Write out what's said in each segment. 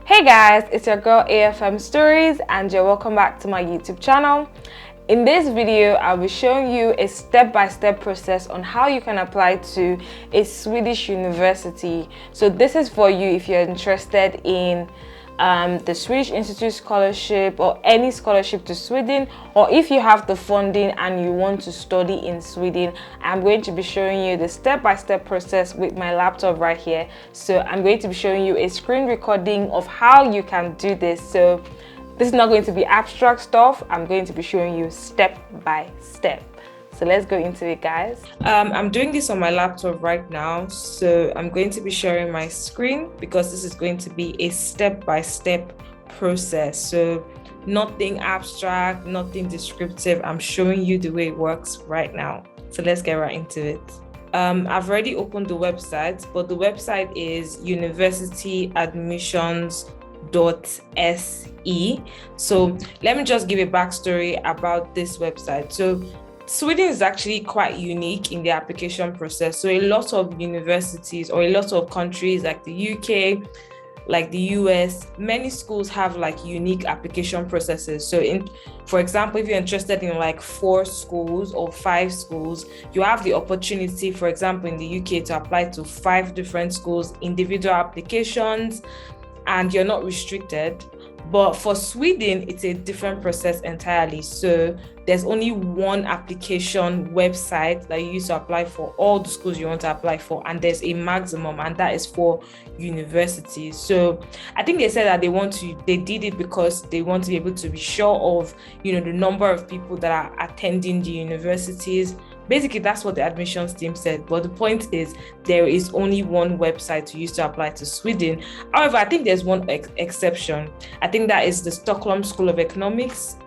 Hey guys, it's your girl AFM Stories and you're welcome back to my YouTube channel. In this video, I'll be showing you a step-by-step process on how you can apply to a Swedish university. So this is for you if you're interested in the Swedish Institute scholarship or any scholarship to Sweden, or if you have the funding and you want to study in Sweden. I'm going to be showing you the step-by-step process with my laptop right here. So I'm going to be showing you a screen recording of how you can do this. So this is not going to be abstract stuff. I'm going to be showing you step by step. So let's go into it, guys. I'm doing this on my laptop right now. So I'm going to be sharing my screen because this is going to be a step-by-step process. So nothing abstract, nothing descriptive. I'm showing you the way it works right now. So let's get right into it. I've already opened the website, but the website is universityadmissions.se. So let me just give a backstory about this website. So Sweden is actually quite unique in the application process. So a lot of universities or a lot of countries like the UK, like the US, many schools have like unique application processes. So for example, if you're interested in like 4 schools or 5 schools, you have the opportunity, for example, in the UK to apply to 5 different schools, individual applications, and you're not restricted. But for Sweden, it's a different process entirely. So there's only one application website that you use to apply for all the schools you want to apply for. And there's a maximum, and that is for universities. So I think they said that they did it because they want to be able to be sure of, the number of people that are attending the universities. Basically, that's what the admissions team said. But the point is, there is only one website to use to apply to Sweden. However, I think there's one exception. I think that is the Stockholm School of Economics.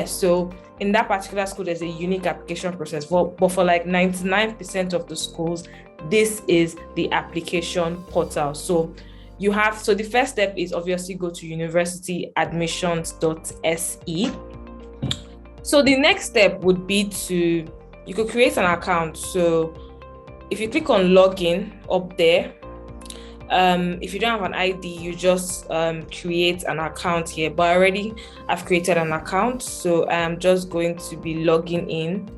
So in that particular school, there's a unique application process. But for like 99% of the schools, this is the application portal. So the first step is obviously go to universityadmissions.se. So the next step would be you could create an account. So if you click on login up there, if you don't have an ID, you just create an account here. But I've created an account, so I'm just going to be logging in.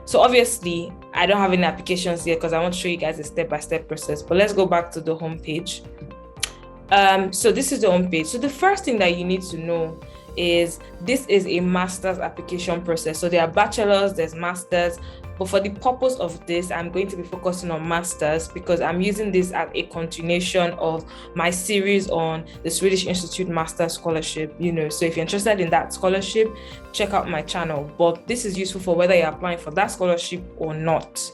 So obviously, I don't have any applications here because I want to show you guys a step-by-step process. But let's go back to the home page. So this is the home page. So the first thing that you need to know is this is a master's application process. So there are bachelors, there's masters, but for the purpose of this, I'm going to be focusing on masters because I'm using this as a continuation of my series on the Swedish Institute Master Scholarship. So if you're interested in that scholarship, check out my channel. But this is useful for whether you're applying for that scholarship or not.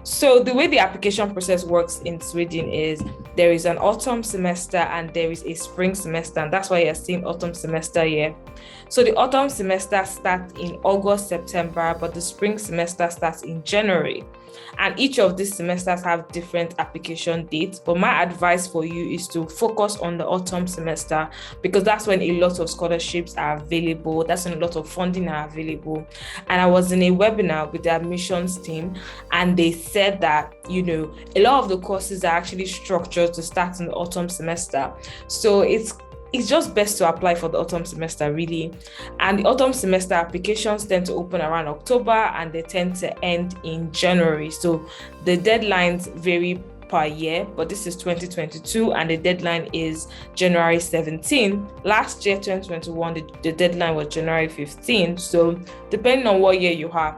So the way the application process works in Sweden is there is an autumn semester and there is a spring semester, and that's why you're seeing autumn semester here. So the autumn semester starts in August, September, but the spring semester starts in January. And each of these semesters have different application dates. But my advice for you is to focus on the autumn semester because that's when a lot of scholarships are available. That's when a lot of funding are available. And I was in a webinar with the admissions team, and they said that, a lot of the courses are actually structured to start in the autumn semester. So it's just best to apply for the autumn semester, really. And the autumn semester applications tend to open around October and they tend to end in January. So the deadlines vary per year, but this is 2022 and the deadline is January 17. Last year, 2021, the deadline was January 15. So depending on what year you have,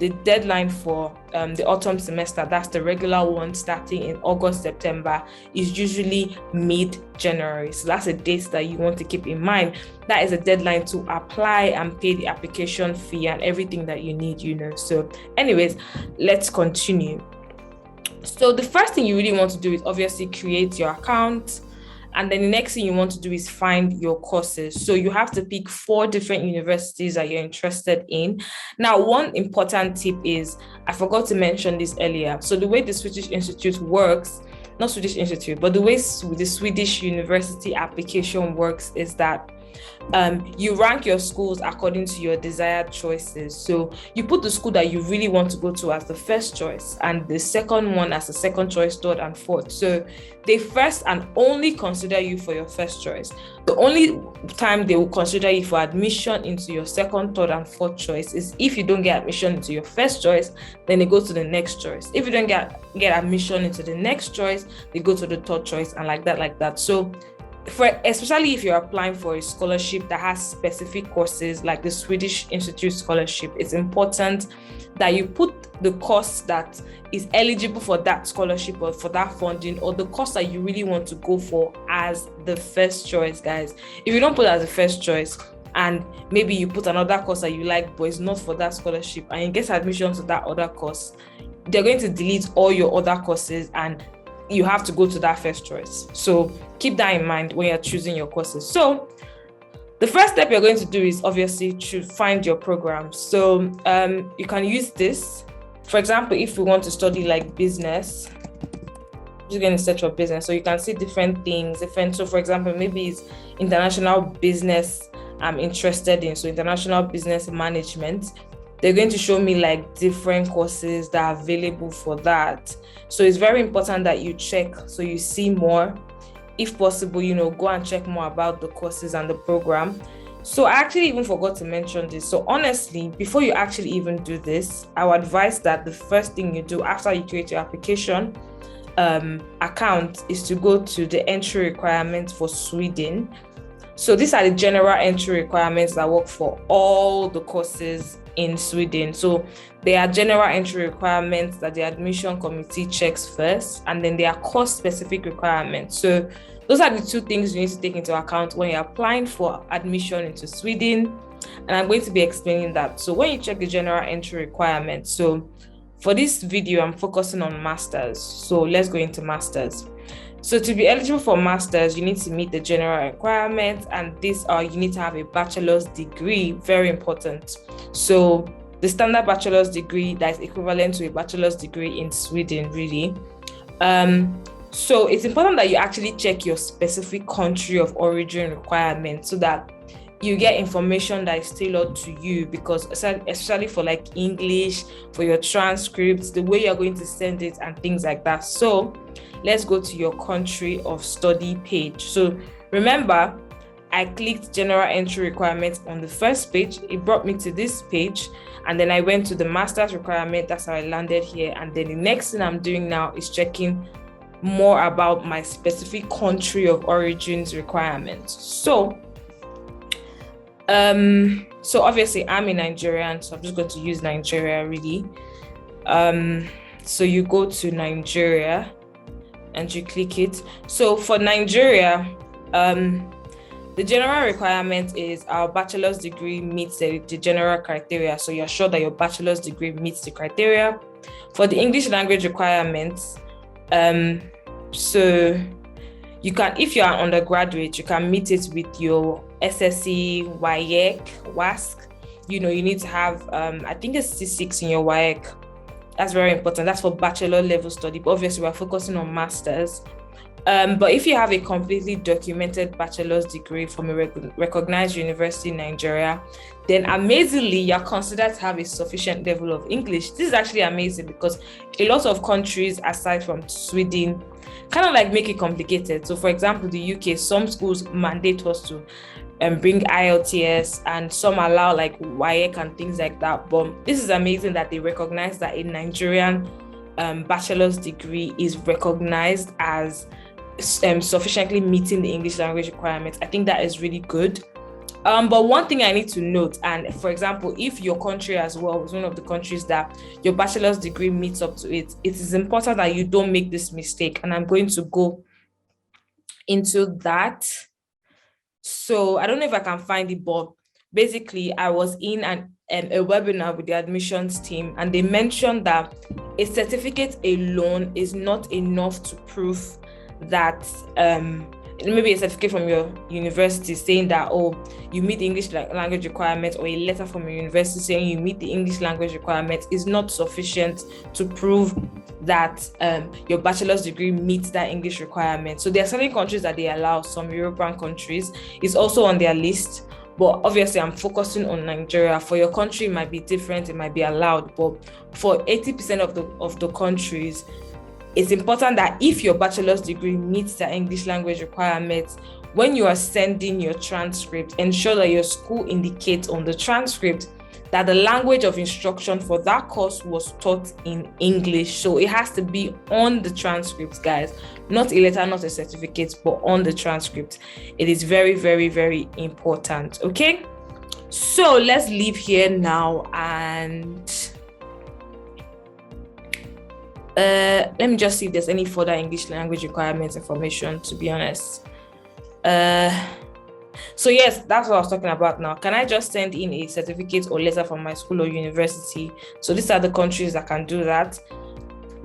the deadline for the autumn semester, that's the regular one starting in August, September, is usually mid-January. So that's a date that you want to keep in mind. That is a deadline to apply and pay the application fee and everything that you need, So anyways, let's continue. So the first thing you really want to do is obviously create your account. And then the next thing you want to do is find your courses. So you have to pick 4 different universities that you're interested in. Now, one important tip is, I forgot to mention this earlier. So the way the Swedish Institute works, not Swedish Institute, but the way the Swedish university application works is that You rank your schools according to your desired choices. So you put the school that you really want to go to as the first choice, and the second one as the second choice, third and fourth. So they first and only consider you for your first choice. The only time they will consider you for admission into your second, third and fourth choice is if you don't get admission into your first choice, then they go to the next choice. If you don't get admission into the next choice, they go to the third choice, and like that. So especially if you're applying for a scholarship that has specific courses like the Swedish Institute Scholarship, it's important that you put the course that is eligible for that scholarship or for that funding, or the course that you really want to go for as the first choice, guys. If you don't put it as the first choice, and maybe you put another course that you like but it's not for that scholarship, and you get admission to that other course, they're going to delete all your other courses and you have to go to that first choice. So keep that in mind when you're choosing your courses. So the first step you're going to do is obviously to find your program. So you can use this. For example, if we want to study like business, I'm just going to search for business. So you can see different things. So for example, maybe it's international business I'm interested in. So international business management. They're going to show me like different courses that are available for that. So it's very important that you check so you see more. If possible, go and check more about the courses and the program. So I actually even forgot to mention this. So honestly, before you actually even do this, I would advise that the first thing you do after you create your application account is to go to the entry requirements for Sweden. So these are the general entry requirements that work for all the courses in Sweden. So there are general entry requirements that the admission committee checks first, and then there are course-specific requirements. So those are the two things you need to take into account when you're applying for admission into Sweden, and I'm going to be explaining that. So when you check the general entry requirements, so for this video, I'm focusing on masters. So let's go into masters. So to be eligible for masters, you need to meet the general requirements, and these are you need to have a bachelor's degree, very important. So the standard bachelor's degree that is equivalent to a bachelor's degree in Sweden, really. So it's important that you actually check your specific country of origin requirements so that you get information that is tailored to you, because especially for like English, for your transcripts, the way you're going to send it and things like that. So let's go to your country of study page. So remember, I clicked general entry requirements on the first page. It brought me to this page, and then I went to the master's requirement. That's how I landed here. And then the next thing I'm doing now is checking more about my specific country of origins requirements. So obviously I'm a Nigerian, so I'm just going to use Nigeria really. So you go to Nigeria and you click it. So for Nigeria, the general requirement is our bachelor's degree meets the general criteria. So you're sure that your bachelor's degree meets the criteria. For the English language requirements, so you can, if you're an undergraduate, you can meet it with your SSC, WAEC, WASC. You need to have, I think it's C6 in your WAEC. That's very important. That's for bachelor level study. But obviously, we're focusing on masters. But if you have a completely documented bachelor's degree from a recognized university in Nigeria, then amazingly, you're considered to have a sufficient level of English. This is actually amazing because a lot of countries, aside from Sweden, kind of like make it complicated. So for example, the UK, some schools mandate us to bring IELTS, and some allow like WAEC and things like that. But this is amazing that they recognize that a Nigerian bachelor's degree is recognized as sufficiently meeting the English language requirements. I think that is really good. But one thing I need to note, and for example, if your country as well is one of the countries that your bachelor's degree meets up to it, it is important that you don't make this mistake. And I'm going to go into that. So I don't know if I can find it, but basically I was in a webinar with the admissions team, and they mentioned that a certificate alone is not enough to prove that maybe a certificate from your university saying that, oh, you meet the English language requirement, or a letter from your university saying you meet the English language requirement is not sufficient to prove that your bachelor's degree meets that English requirement. So there are certain countries that they allow, some European countries. It's also on their list. But obviously, I'm focusing on Nigeria. For your country, it might be different, it might be allowed. But for 80% of the countries, it's important that if your bachelor's degree meets the English language requirements, when you are sending your transcript, ensure that your school indicates on the transcript that the language of instruction for that course was taught in English. So it has to be on the transcript, guys, not a letter, not a certificate, but on the transcript. It is very, very, very important. Okay, so let's leave here now, and let me just see if there's any further English language requirements information, to be honest. So yes, that's what I was talking about now. Can I just send in a certificate or letter from my school or university? So these are the countries that can do that.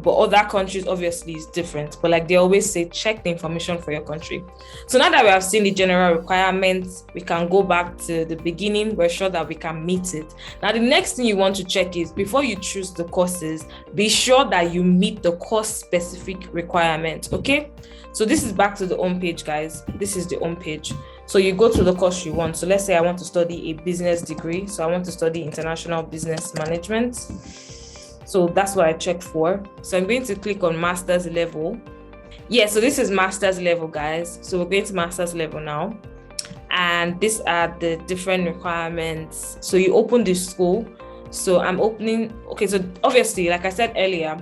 But other countries obviously is different. But like they always say, check the information for your country. So now that we have seen the general requirements, we can go back to the beginning. We're sure that we can meet it. Now, the next thing you want to check is, before you choose the courses, be sure that you meet the course-specific requirements, okay? So this is back to the home page, guys. This is the home page. So you go to the course you want. So let's say I want to study a business degree. So I want to study international business management. So that's what I checked for. So I'm going to click on master's level. Yeah, so this is master's level, guys. So we're going to master's level now. And these are the different requirements. So you open the school. So I'm opening, okay, so obviously, like I said earlier,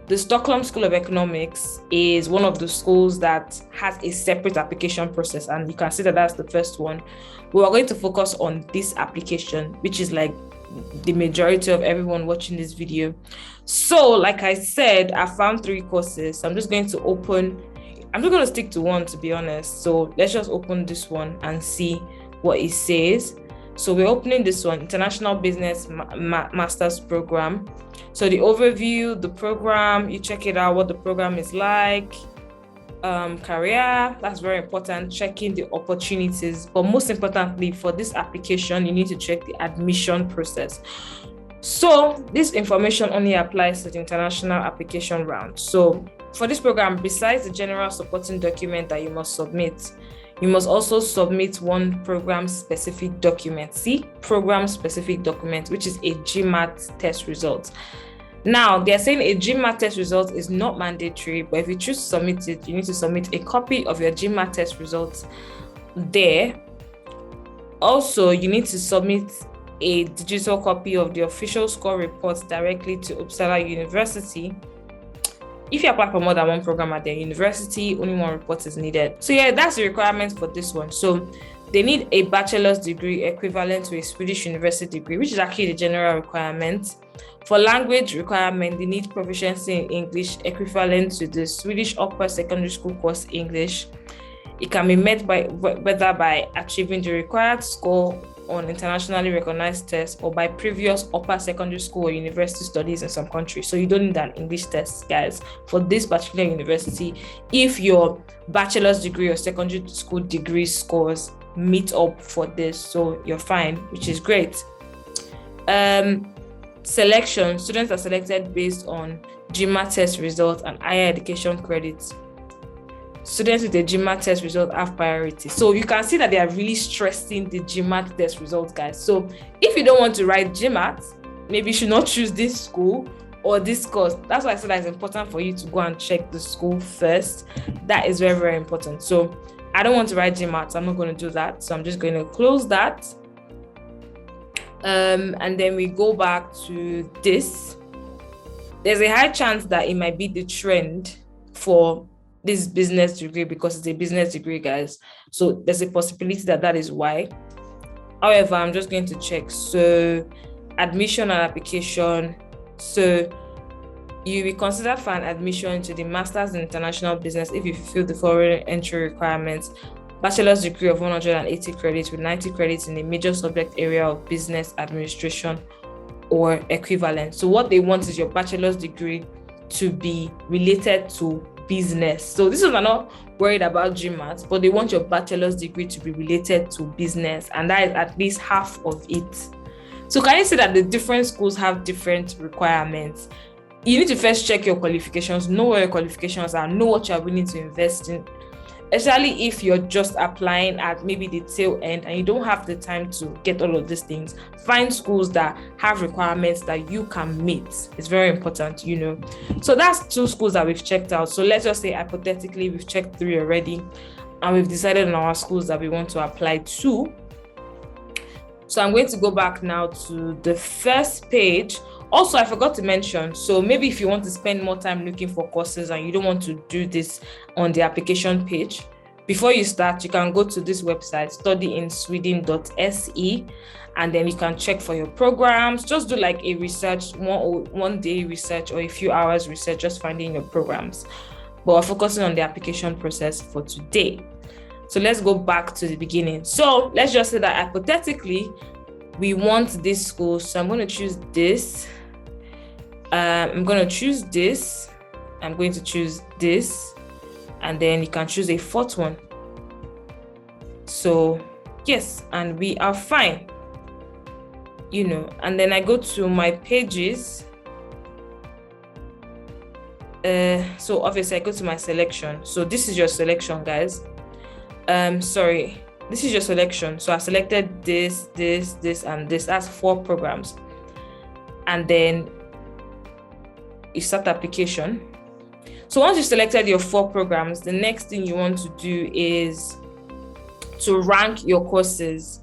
the Stockholm School of Economics is one of the schools that has a separate application process, and you can see that that's the first one. We are going to focus on this application, which is like the majority of everyone watching this video. So like I said, I found 3 courses. So I'm just going to stick to one, to be honest. So let's just open this one and see what it says. So we're opening this one, International Business Master's Program. So the overview, the program, you check it out, what the program is like, career, that's very important, checking the opportunities. But most importantly, for this application, you need to check the admission process. So this information only applies to the international application round. So for this program, besides the general supporting document that you must submit, you must also submit one program-specific document. See, program-specific document, which is a GMAT test result. Now, they're saying a GMAT test result is not mandatory, but if you choose to submit it, you need to submit a copy of your GMAT test results there. Also, you need to submit a digital copy of the official score reports directly to Uppsala University. If you apply for more than one program at their university, only one report is needed. So yeah, that's the requirements for this one. So they need a bachelor's degree equivalent to a Swedish university degree, which is actually the general requirement. For language requirement, they need proficiency in English equivalent to the Swedish upper secondary school course English. It can be met by whether by achieving the required score on internationally recognized tests or by previous upper secondary school or university studies in some countries. So you don't need an English test, guys, for this particular university if your bachelor's degree or secondary school degree scores meet up for this. So you're fine, which is great. Selection, students are selected based on GMAT test results and higher education credits. Students with the GMAT test result have priority. So you can see that they are really stressing the GMAT test results, guys. So if you don't want to write GMAT, maybe you should not choose this school or this course. That's why I said that it's important for you to go and check the school first. That is very, very important. So I don't want to write GMAT, so I'm not going to do that. So I'm just going to close that. And then we go back to this. There's a high chance that it might be the trend for this business degree because it's a business degree, guys. So there's a possibility that that is why. However, I'm just going to check. So admission and application. So you will be considered for an admission to the Masters in International Business if you fulfill the following entry requirements. Bachelor's degree of 180 credits with 90 credits in a major subject area of business administration or equivalent. So what they want is your bachelor's degree to be related to business. So this one are not worried about GMAT, but they want your bachelor's degree to be related to business, and that is at least half of it. So can you see that the different schools have different requirements? You need to first check your qualifications, know what your qualifications are, know what you're willing to invest in, especially if you're just applying at maybe the tail end and you don't have the time to get all of these things. Find schools that have requirements that you can meet. It's very important, So that's 2 schools that we've checked out. So let's just say hypothetically we've checked 3 already, and we've decided on our schools that we want to apply to. So I'm going to go back now to the first page. Also, I forgot to mention, so maybe if you want to spend more time looking for courses and you don't want to do this on the application page, before you start, you can go to this website, studyinSweden.se, and then you can check for your programs. Just do like a research, one day research or a few hours research, just finding your programs. But we're focusing on the application process for today. So let's go back to the beginning. So let's just say that hypothetically, we want this school. So I'm going to choose this. I'm going to choose this. I'm going to choose this. And then you can choose a 4th one. So yes, and we are fine. And then I go to my pages. So obviously I go to my selection. So this is your selection, guys. This is your selection. So I selected this, and this. That's 4 programs. And then you start application. So once you selected your 4 programs, the next thing you want to do is to rank your courses.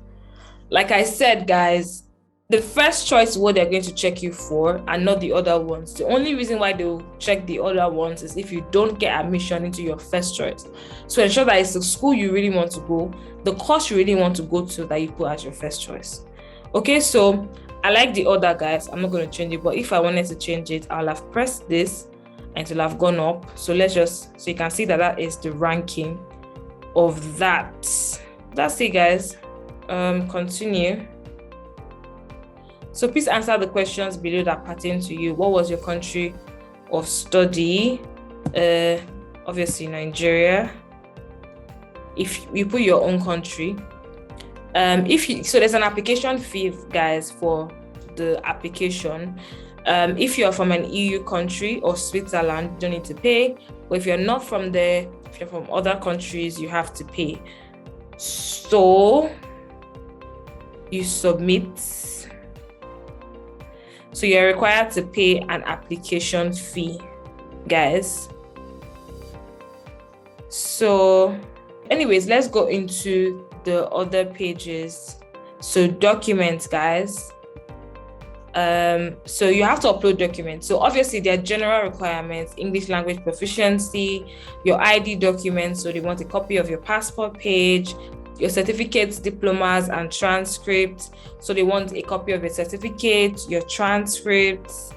Like I said, guys, the first choice is what they're going to check you for and not the other ones. The only reason why they'll check the other ones is if you don't get admission into your first choice. So ensure that it's the school you really want to go, the course you really want to go to, that you put as your first choice. Okay, so I like the order, guys. I'm not going to change it, but if I wanted to change it, I'll have pressed this and it'll have gone up. So so you can see that is the ranking of that. That's it, guys. Continue. So please answer the questions below that pertain to you. What was your country of study? Obviously Nigeria. If you put your own country, so there's an application fee, guys, for the application. If you're from an EU country or Switzerland, you don't need to pay. But if you're not from there, if you're from other countries, you have to pay. So you submit. So you're required to pay an application fee, guys. So anyways, let's go into the other pages. So documents, guys. So you have to upload documents. So obviously there are general requirements: English language proficiency, your ID documents. So they want a copy of your passport page, your certificates, diplomas, and transcripts. So they want a copy of your certificate, your transcripts.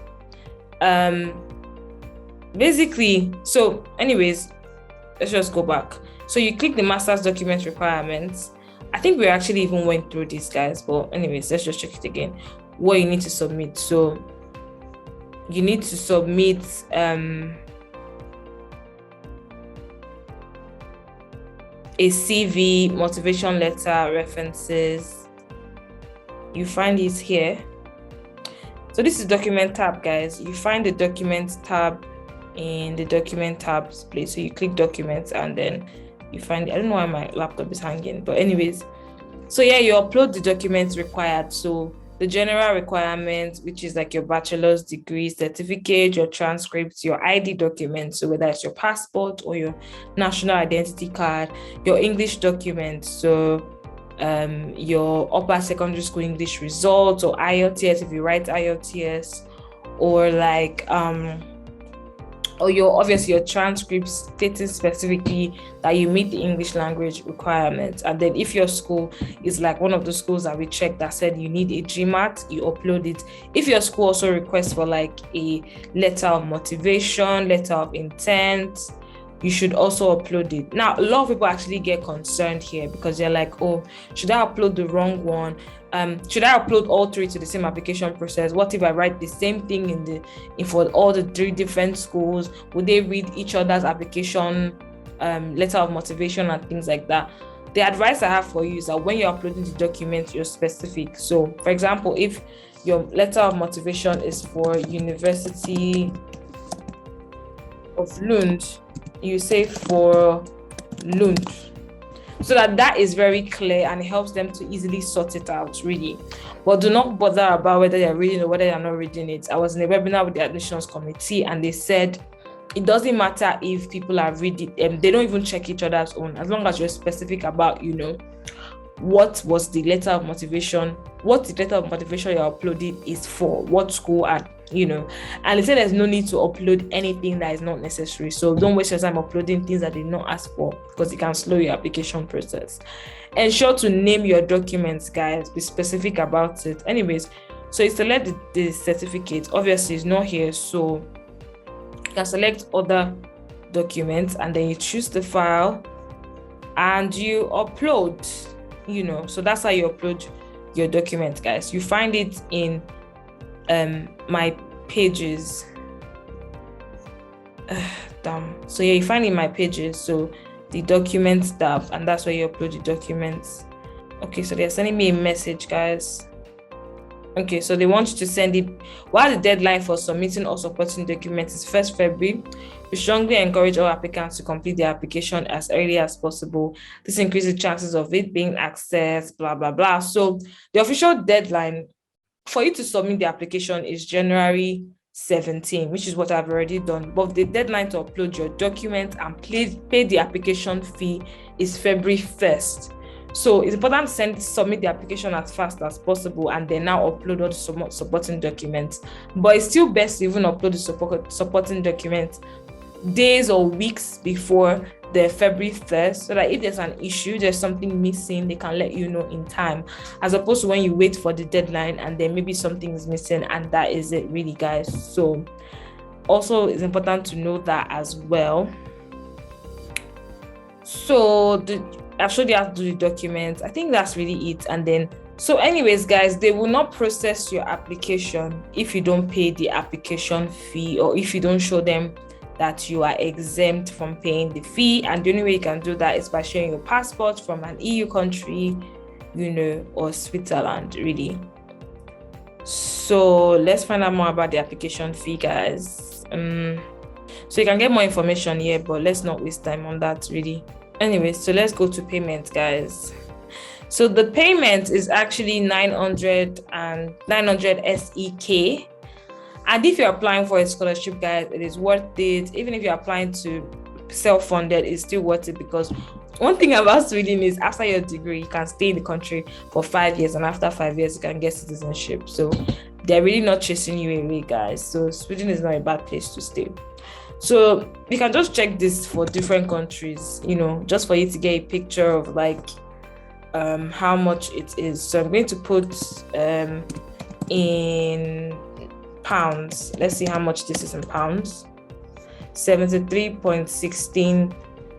Basically, so anyways, let's just go back. So you click the master's document requirements. I think we actually even went through this, guys, but anyways, let's just check it again. What you need to submit. So you need to submit a CV, motivation letter, references. You find it here. So this is document tab, guys. You find the document tab in the document tabs place. So you click documents and then you find it. I don't know why my laptop is hanging, but anyways. So yeah, you upload the documents required. So the general requirements, which is like your bachelor's degree certificate, your transcripts, your ID documents, so whether it's your passport or your national identity card, your English documents, so your upper secondary school English results, or IELTS if you write IELTS, or like or your transcripts stating specifically that you meet the English language requirements. And then if your school is like one of the schools that we checked that said you need a GMAT, you upload it. If your school also requests for like a letter of motivation, letter of intent, you should also upload it. Now, a lot of people actually get concerned here because they're like, oh, should I upload the wrong one? Should I upload all three to the same application process? What if I write the same thing for all the three different schools? Would they read each other's application, letter of motivation and things like that? The advice I have for you is that when you're uploading the document, you're specific. So, for example, if your letter of motivation is for University of Lund, you say for Lund, so that is very clear and it helps them to easily sort it out, really. But do not bother about whether you're reading or whether you're not reading it. I was in a webinar with the admissions committee and they said it doesn't matter if people are reading, they don't even check each other's own, as long as you're specific about, what was the letter of motivation, what the letter of motivation you're uploading is for, what school, and they say there's no need to upload anything that is not necessary. So don't waste your time uploading things that they did not ask for, because it can slow your application process. Ensure to name your documents, guys. Be specific about it. Anyways, so you select the certificate. Obviously it's not here, so you can select other documents and then you choose the file and you upload. So that's how you upload your document, guys. You find it in my pages. So yeah, you find it in my pages, so the documents tab, and that's where you upload the documents. Okay, so they're sending me a message, guys. Okay, so they want you to send it while the deadline for submitting or supporting documents is 1st February. We strongly encourage all applicants to complete their application as early as possible. This increases chances of it being accessed, blah, blah, blah. So the official deadline for you to submit the application is January 17, which is what I've already done. But the deadline to upload your document and pay the application fee is February 1st. So it's important to submit the application as fast as possible and then now upload all the supporting documents. But it's still best to even upload the supporting documents days or weeks before the February 1st, so that if there's an issue, there's something missing, they can let you know in time, as opposed to when you wait for the deadline and then maybe something is missing and that is it, really, guys. So also it's important to know that as well. So I've showed you how to do the documents. I think that's really it. And then, so anyways, guys, they will not process your application if you don't pay the application fee or if you don't show them that you are exempt from paying the fee. And the only way you can do that is by showing your passport from an EU country, or Switzerland, really. So let's find out more about the application fee, guys. So you can get more information here, but let's not waste time on that, really. Anyway, so let's go to payment, guys. So the payment is actually 900 SEK. And if you're applying for a scholarship, guys, it is worth it. Even if you're applying to self-funded, it's still worth it, because one thing about Sweden is after your degree, you can stay in the country for 5 years, and after 5 years, you can get citizenship. So they're really not chasing you away, guys. So Sweden is not a bad place to stay. So you can just check this for different countries, just for you to get a picture of how much it is. So I'm going to put in pounds. Let's see how much this is in pounds. 73.16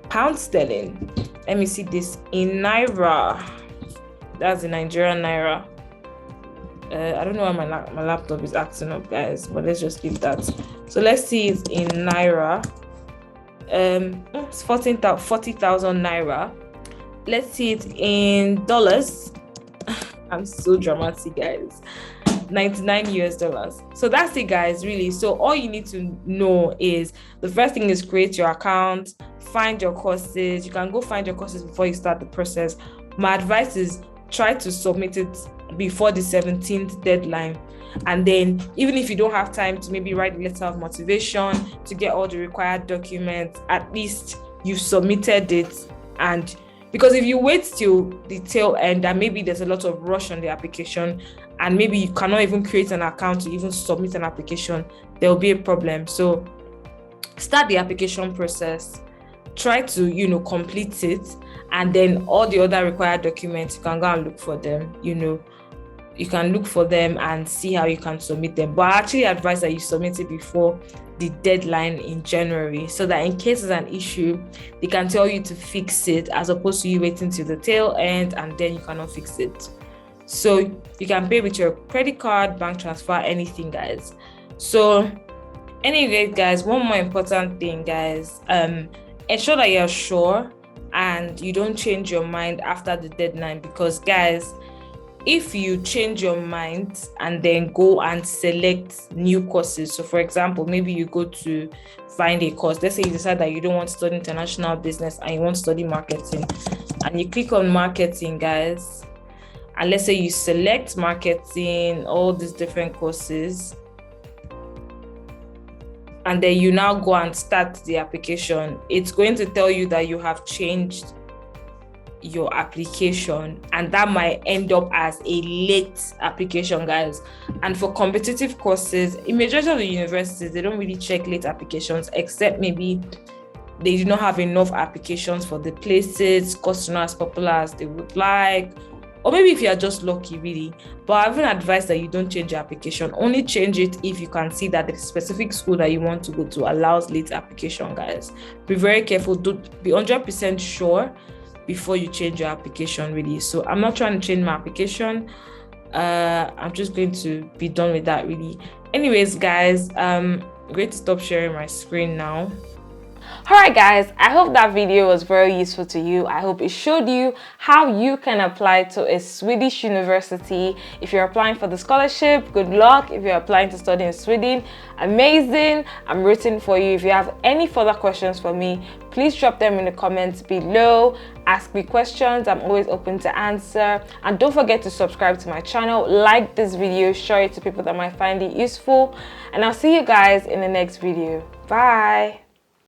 pounds sterling. Let me see this in naira. That's the Nigerian naira. I don't know why my laptop is acting up, guys, but let's just leave that. So let's see it in naira. It's 40,000 naira. Let's see it in dollars. I'm so dramatic, guys. $99. So that's it, guys, really. So all you need to know is, the first thing is create your account, find your courses. You can go find your courses before you start the process. My advice is try to submit it before the 17th deadline. And then even if you don't have time to maybe write a letter of motivation to get all the required documents, at least you've submitted it. And because if you wait till the tail end and maybe there's a lot of rush on the application and maybe you cannot even create an account to even submit an application, there will be a problem. So start the application process, try to complete it, and then all the other required documents, you can go and look for them. You can look for them and see how you can submit them. But I actually advise that you submit it before the deadline in January, so that in case there's an issue, they can tell you to fix it, as opposed to you waiting till the tail end and then you cannot fix it. So you can pay with your credit card, bank transfer, anything, guys. So anyway, guys, one more important thing, guys, ensure that you're sure and you don't change your mind after the deadline, because, guys, if you change your mind and then go and select new courses, so for example, maybe you go to find a course, let's say you decide that you don't want to study international business and you want to study marketing, and you click on marketing, guys, and let's say you select marketing, all these different courses, and then you now go and start the application, it's going to tell you that you have changed your application, and that might end up as a late application, guys. And for competitive courses, in majority of the universities, they don't really check late applications, except maybe they do not have enough applications for the places, course not as popular as they would like, or maybe if you are just lucky, really. But I would advise that you don't change your application. Only change it if you can see that the specific school that you want to go to allows late application, guys. Be very careful. Don't be 100% sure before you change your application, really. So I'm not trying to change my application. I'm just going to be done with that, really. Anyways, guys, I'm going to stop sharing my screen now. Alright guys, I hope that video was very useful to you. I hope it showed you how you can apply to a Swedish university. If you're applying for the scholarship, good luck. If you're applying to study in Sweden, amazing. I'm rooting for you. If you have any further questions for me, please drop them in the comments below. Ask me questions. I'm always open to answer. And don't forget to subscribe to my channel, like this video, share it to people that might find it useful. And I'll see you guys in the next video. Bye.